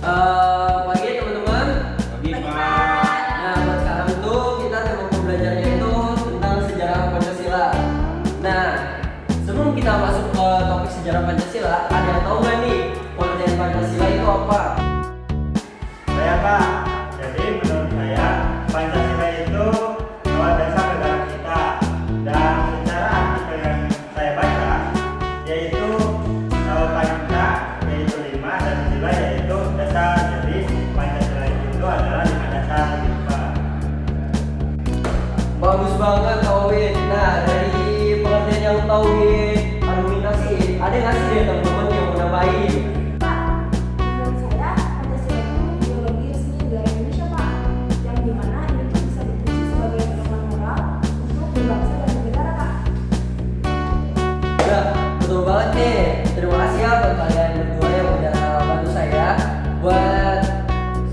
Pagi teman-teman. Pagi Pak. Nah, buat sekarang tuh kita tema pembelajarannya itu tentang sejarah Pancasila. Nah, sebelum kita masuk ke topik sejarah Pancasila, ada yang tahu nggak nih pengertian Pancasila itu apa? Saya Pak. Jadi menurut saya Pancasila itu awal dasar negara kita, dan secara artikel yang saya baca yaitu Panca yaitu 5 dan sila yaitu dasar. Jadi Pancasila itu adalah 5 dasar gitu Pak. Bagus banget Tauhid. Nah, dari pengertian yang Tauhid argumentasi, ada nggak sih dari teman-teman yang mau nambahin? Pak, menurut saya Pancasila itu ideologi resmi negara Indonesia, Pak, yang dimana ini tuh bisa dipuji sebagai pedoman moral untuk berbangsa dan bernegara, Pak. Udah, betul banget nih. Terima kasih ya buat kalian berdua yang udah bantu saya buat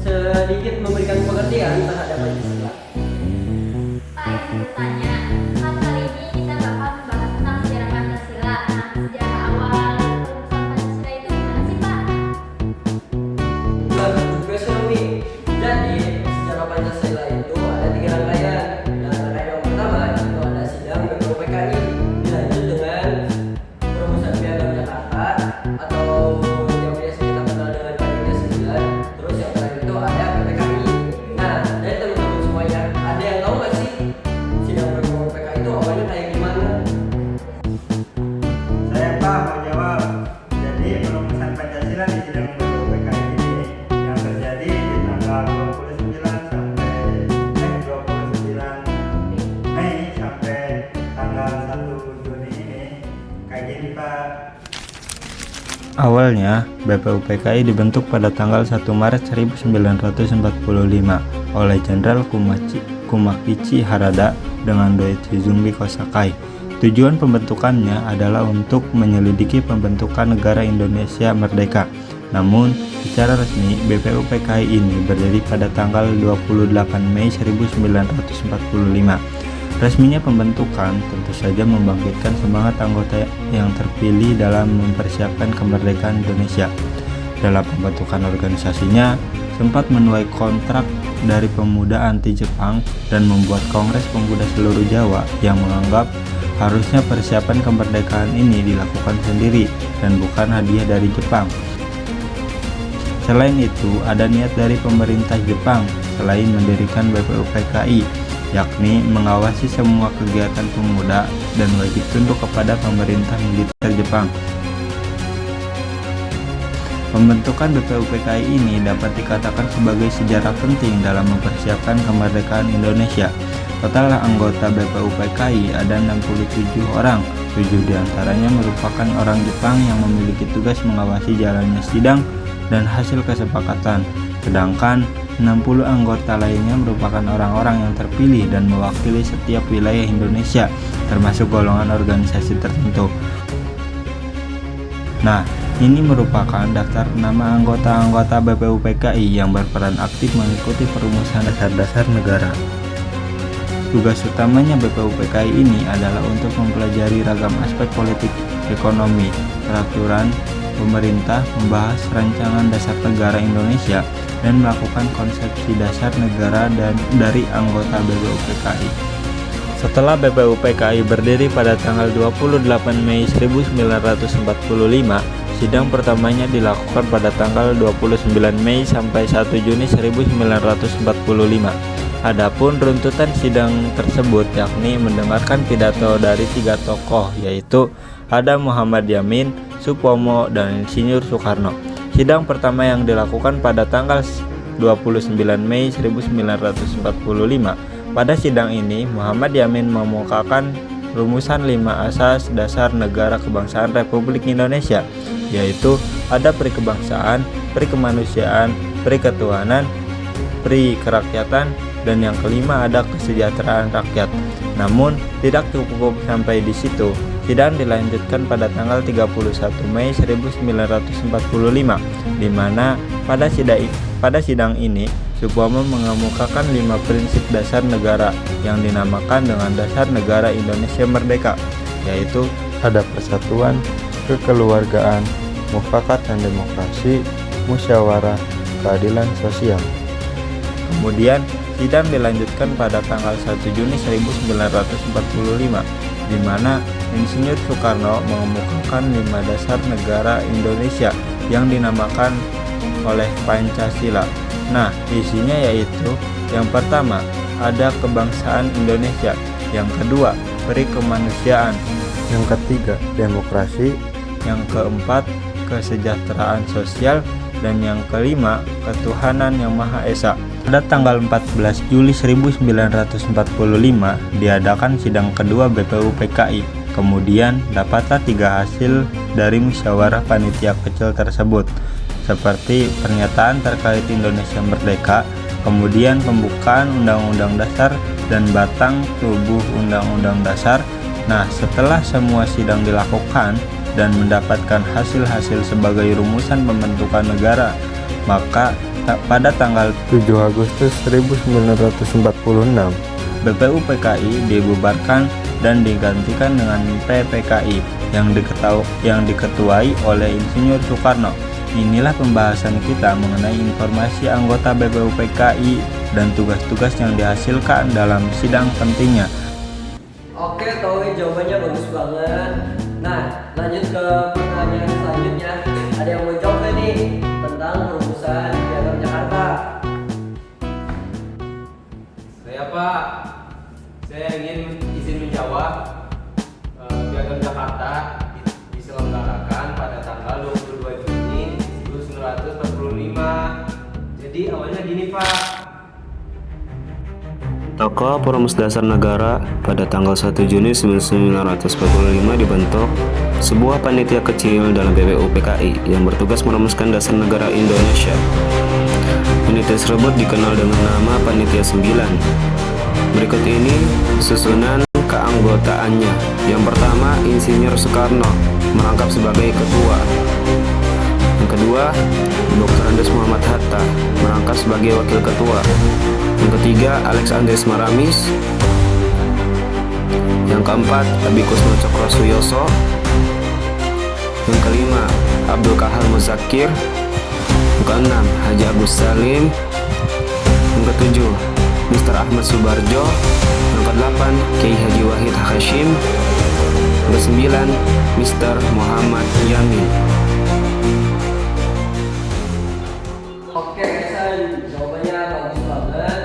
sedikit memberikan pengertian terhadap Pancasila. Pak, yang bertanya, kan kali ini kita bakal membahas tentang sejarah Pancasila. Nah, sejarah awal rumusan Pancasila itu gimana sih, Pak? Bagus juga sih Umi. Jadi sejarah Pancasila itu ada 3 rangkaian. Dan rangkaian yang pertama itu ada sidang BPUPKI, dilanjut dengan perumusan Piagam Jakarta atau yang biasa kita kenal dengan K39. Terus yang terakhir itu ada PPKI. Nah, dari teman-teman semuanya, ada yang tahu nggak sih sidang BPUPKI itu awalnya kayak gimana? Saya Pak mau jawab. Jadi perumusan Pancasila di sidang BPUPKI ini yang terjadi di tanggal 29 Mei sampai tanggal 1 Juni ini kayak gini Pak. Awalnya, BPUPKI dibentuk pada tanggal 1 Maret 1945 oleh Jenderal Kumakichi Harada dengan Doichizumi Kosakai. Tujuan pembentukannya adalah untuk menyelidiki pembentukan negara Indonesia merdeka. Namun, secara resmi BPUPKI ini berdiri pada tanggal 28 Mei 1945. Resminya pembentukan tentu saja membangkitkan semangat anggota yang terpilih dalam mempersiapkan kemerdekaan Indonesia. Dalam pembentukan organisasinya, sempat menuai kontrak dari pemuda anti Jepang dan membuat Kongres Pemuda seluruh Jawa yang menganggap harusnya persiapan kemerdekaan ini dilakukan sendiri dan bukan hadiah dari Jepang. Selain itu, ada niat dari pemerintah Jepang selain mendirikan BPUPKI, yakni mengawasi semua kegiatan pemuda dan wajib tunduk kepada pemerintah militer Jepang. Pembentukan BPUPKI ini dapat dikatakan sebagai sejarah penting dalam mempersiapkan kemerdekaan Indonesia. Total anggota BPUPKI ada 67 orang, 7 diantaranya merupakan orang Jepang yang memiliki tugas mengawasi jalannya sidang dan hasil kesepakatan, sedangkan 60 anggota lainnya merupakan orang-orang yang terpilih dan mewakili setiap wilayah Indonesia, termasuk golongan organisasi tertentu. Nah, ini merupakan daftar nama anggota-anggota BPUPKI yang berperan aktif mengikuti perumusan dasar-dasar negara. Tugas utamanya BPUPKI ini adalah untuk mempelajari ragam aspek politik, ekonomi, peraturan pemerintah, membahas rancangan dasar negara Indonesia, dan melakukan konsepsi dasar negara dan dari anggota BPUPKI. Setelah BPUPKI berdiri pada tanggal 28 Mei 1945, sidang pertamanya dilakukan pada tanggal 29 Mei sampai 1 Juni 1945. Adapun runtutan sidang tersebut yakni mendengarkan pidato dari 3 tokoh, yaitu ada Muhammad Yamin, Supomo, dan Insinyur Soekarno. Sidang pertama yang dilakukan pada tanggal 29 Mei 1945. Pada sidang ini, Muhammad Yamin memukakan rumusan 5 asas dasar negara kebangsaan Republik Indonesia, yaitu ada perikebangsaan, perikemanusiaan, periketuhanan, perikerakyatan, dan yang kelima ada kesejahteraan rakyat. Namun, tidak cukup sampai di situ. Sidang dilanjutkan pada tanggal 31 Mei 1945, di mana pada sidang ini Supomo mengemukakan 5 prinsip dasar negara yang dinamakan dengan Dasar Negara Indonesia Merdeka, yaitu ada persatuan, kekeluargaan, mufakat dan demokrasi, musyawarah, keadilan sosial. Kemudian sidang dilanjutkan pada tanggal 1 Juni 1945, di mana Insinyur Soekarno mengemukakan 5 dasar negara Indonesia yang dinamakan oleh Pancasila. Nah, isinya yaitu yang pertama, ada kebangsaan Indonesia, yang kedua, peri kemanusiaan, yang ketiga, demokrasi, yang keempat, kesejahteraan sosial, dan yang kelima, ketuhanan yang Maha Esa. Pada tanggal 14 Juli 1945 diadakan sidang kedua BPUPKI. Kemudian dapatlah 3 hasil dari musyawarah panitia kecil tersebut, seperti pernyataan terkait Indonesia Merdeka, kemudian pembukaan Undang-Undang Dasar dan batang tubuh Undang-Undang Dasar. Nah, setelah semua sidang dilakukan dan mendapatkan hasil-hasil sebagai rumusan pembentukan negara, maka pada tanggal 7 Agustus 1946 BPUPKI dibubarkan dan digantikan dengan PPKI yang diketuai oleh Insinyur Soekarno. Inilah pembahasan kita mengenai informasi anggota BPUPKI dan tugas-tugas yang dihasilkan dalam sidang pentingnya. Oke, Towi, jawabannya bagus banget. Nah, lanjut ke pertanyaan selanjutnya. Ada yang mau jawab nih tentang perumusan Piagam Jakarta? Saya Pak, saya ingin izin menjawab. Piagam Jakarta diselenggarakan pada tanggal 22 Juni 1945. Jadi awalnya gini Pak. Tokoh Perumus Dasar Negara pada tanggal 1 Juni 1945 dibentuk sebuah panitia kecil dalam BPUPKI yang bertugas merumuskan dasar negara Indonesia. Panitia tersebut dikenal dengan nama Panitia 9. Berikut ini susunan keanggotaannya. Yang pertama, Insinyur Soekarno merangkap sebagai ketua. Yang kedua, Dr. Andes Muhammad Hatta merangkap sebagai wakil ketua. Yang ketiga, Alexander Maramis. Yang keempat, Abi Kusno Cokrosuyoso. Yang kelima, Abdul Kahar Muzakir. Yang keenam, Haji Agus Salim. Yang ketujuh, Mr. Ahmad Subarjo. Yang kedelapan, Kiai Haji Wahid Hashim. Yang kesembilan, Mr. Muhammad Yamin. Oke, Esan, jawabannya bagus banget.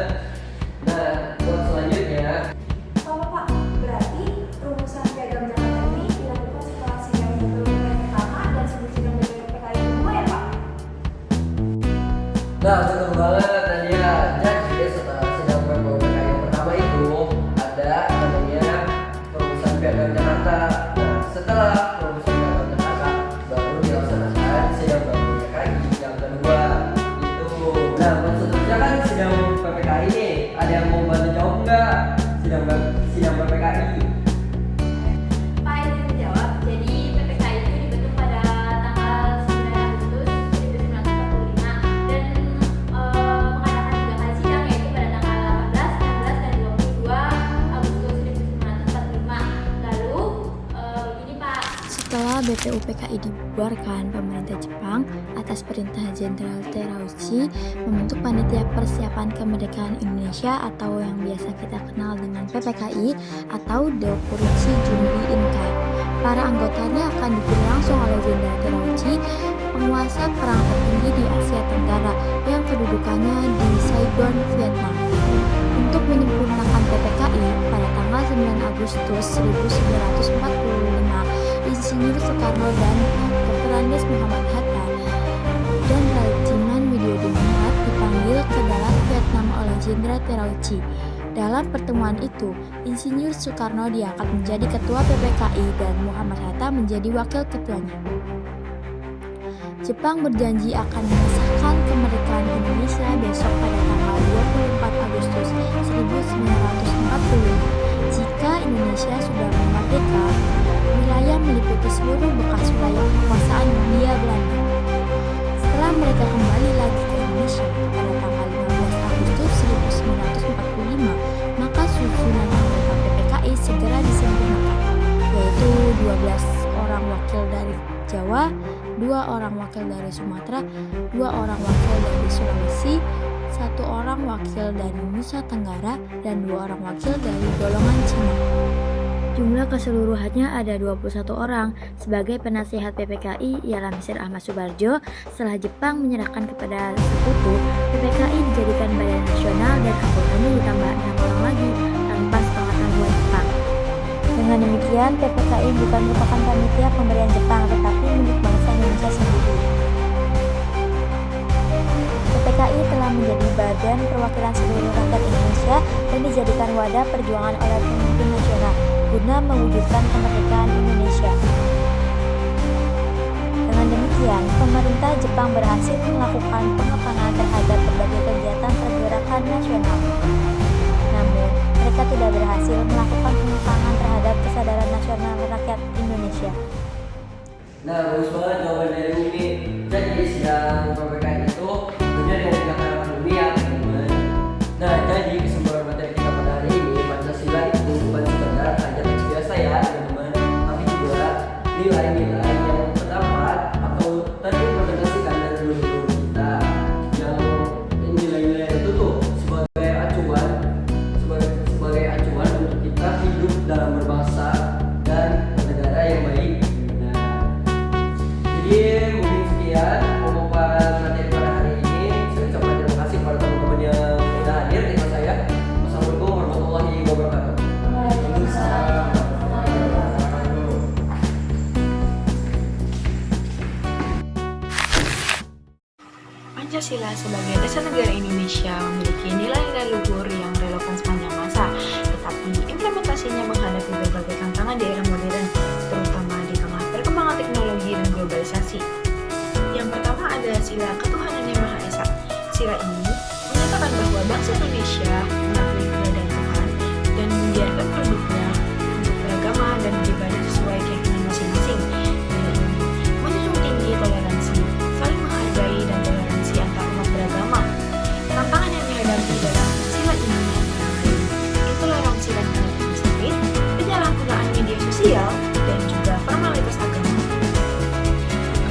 Nah, buat selanjutnya, Pak, berarti rumusan Piagam Jakarta ini dilakukan setelah sidang BPUPKI pertama dan sebelum sidang BPUPKI kedua ya Pak? nah betul banget Nadia. Jadi setelah sidang BPUPKI yang pertama itu ada namanya perumusan Piagam Jakarta. Nah, setelah perumusan Piagam Jakarta baru dilaksanakan sidang BPUPKI yang kedua. Nah, buat seterusnya kan sidang PPKI nih, ada yang mau bantu jawab nggak? Sidang PPKI. Pak, izin menjawab. Jadi PPKI itu dibentuk pada tanggal 9 Agustus 1945 dan mengadakan 3 kali sidang, yaitu pada tanggal 18, 19, dan 22 Agustus 1945. Lalu begini Pak. Setelah BPUPKI dibubarkan, pemerintah Jepang atas perintah Jenderal Terauchi membentuk Panitia Persiapan Kemerdekaan Indonesia atau yang biasa kita kenal dengan PPKI atau Dokuritsu Junbi Inkai. Para anggotanya akan dipilih langsung oleh Jenderal Terauchi, penguasa perang tertinggi di Asia Tenggara yang kedudukannya di Saigon, Vietnam. Untuk menyempurnakan PPKI, pada tanggal 9 Agustus 1945, Insinyur Soekarno dan Dr. Andes Muhammad Hatta dan Rajiman Widyodiningrat dipanggil ke dalam Vietnam oleh Jenderal Terauchi. Dalam pertemuan itu, Insinyur Soekarno diangkat menjadi ketua PPKI dan Muhammad Hatta menjadi wakil ketuanya. Jepang berjanji akan mengesahkan kemerdekaan Indonesia besok pada tanggal 24 Agustus 1945. Jika Indonesia sudah merdeka, wilayah meliputi seluruh bekas wilayah kekuasaan Hindia Belanda. Setelah mereka kembali lagi ke Indonesia pada tanggal 15 Agustus 1945, maka susunan anggota PPKI segera disempurnakan, yaitu 12 orang wakil wakil dari Jawa, 2 orang wakil dari Sumatera, 2 orang wakil dari Sulawesi, 1 orang wakil dari Nusa Tenggara, dan 2 orang wakil dari golongan Cina. Jumlah keseluruhannya ada 21 orang. Sebagai penasihat PPKI ialah Mr. Ahmad Subarjo. Setelah Jepang menyerahkan kepada sekutu, PPKI dijadikan badan nasional dan anggotanya ditambah 6 orang lagi tanpa sepengetahuan Jepang. Dengan demikian, PPKI bukan merupakan panitia pemberian Jepang, tetapi milik bangsa Indonesia sendiri. PPKI telah menjadi badan perwakilan seluruh rakyat Indonesia dan dijadikan wadah perjuangan oleh pemimpin nasional guna mewujudkan kemerdekaan Indonesia. Dengan demikian, pemerintah Jepang berhasil melakukan pengekangan terhadap berbagai kegiatan pergerakan nasional. Namun, mereka tidak berhasil melakukan pengekangan terhadap kesadaran nasional rakyat Indonesia. Nah, bagus banget jawaban dari Umi. Jadi sidang PPKI itu benar yang dikatakan Umi ya, teman-teman. Nah, jadi kesimpulan materi kita pada hari ini, Pancasila itu bukan sekedar hanya teks biasa ya, teman-teman, tapi juga nilai-nilai yang terdapat atau terimplementasikan dari leluhur kita. Yang nilai-nilai itu tuh sebagai acuan untuk kita hidup dalam berbangsa dan bernegara yang baik. Jadi mungkin sekian pemaparan materi pada hari ini. Saya ucapkan terima kasih kepada teman-teman yang sudah hadir di kelas saya. Wassalamualaikum warahmatullahi wabarakatuh. Pancasila sebagai dasar negara Indonesia memiliki nilai-nilai luhur yang relevan sepanjang masa, tetapi implementasinya menghadapi berbagai tantangan di era modern, terutama di tengah perkembangan teknologi dan globalisasi. Yang pertama ada sila ketuhanan yang Maha Esa. Sila ini menyatakan bahwa bangsa Indonesia mengakui keberadaan Tuhan dan membiarkan penduduknya untuk beragama dan beribadah sesuai keyakinan masing-masing. Nilai ini menjunjung tinggi toleransi, saling menghargai dan toleransi antar umat beragama. Tantangan yang dihadapi dalam sila ini antara lain intoleransi dan fanatisme sempit, penyalahgunaan media sosial, dan juga formalitas agama.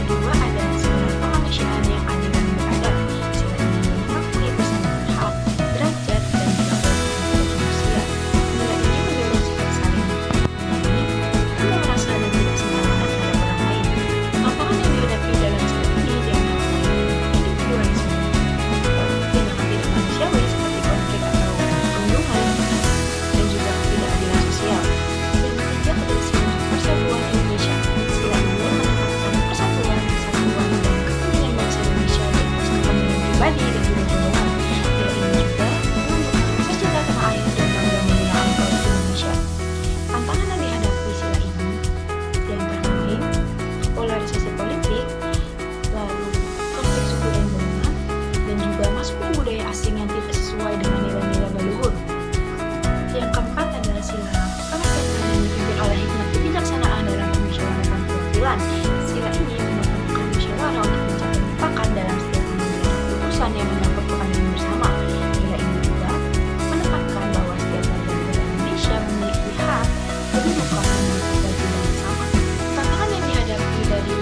Kedua ada sila kemanusiaan yang adil dan beradab. Sila ini mengakui persamaan hak, derajat, dan juga kehidupan manusia. Nilai ini mendorong sikap saling menyayangi, tidak merasa dan tidak sembarangan terhadap orang lain. Tantangan yang dihadapi dalam sila ini diantara lain individualisme, tindakan tidak manusiawi seperti konflik atau pembunuhan, dan juga ketidakadilan sosial. Yang ketiga ada sila persatuan Indonesia. Sila ini menempatkan persatuan, kesatuan, dan kepentingan bangsa Indonesia di atas kepentingan pribadi dan juga golongan. Nilai ini juga menunjukkan rasa cinta tanah air dan bangga menggunakan produk Indonesia. Tantangan yang dihadapi sila ini diantara lain polarisasi politik, lalu konflik suku dan golongan, dan juga masuknya budaya asing yang tidak sesuai dengan nilai-nilai leluhur. Yang keempat adalah sila kerakyatan yang dipimpin oleh hikmat kebijaksanaan dalam permusyawaratan perwakilan. Sila ini menetapkan musyawarah untuk mencapai mufakat dalam setiap pengambilan keputusan yang menyangkut kepentingan bersama. Nilai ini juga menetapkan bahwa setiap warga negara Indonesia memiliki hak kedudukan dan kewajiban yang sama. Tantangan yang dihadapi dari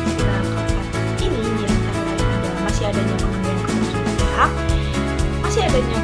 sila keempat ini diantara lain adalah masih adanya pengambilan keputusan pihak, masih adanya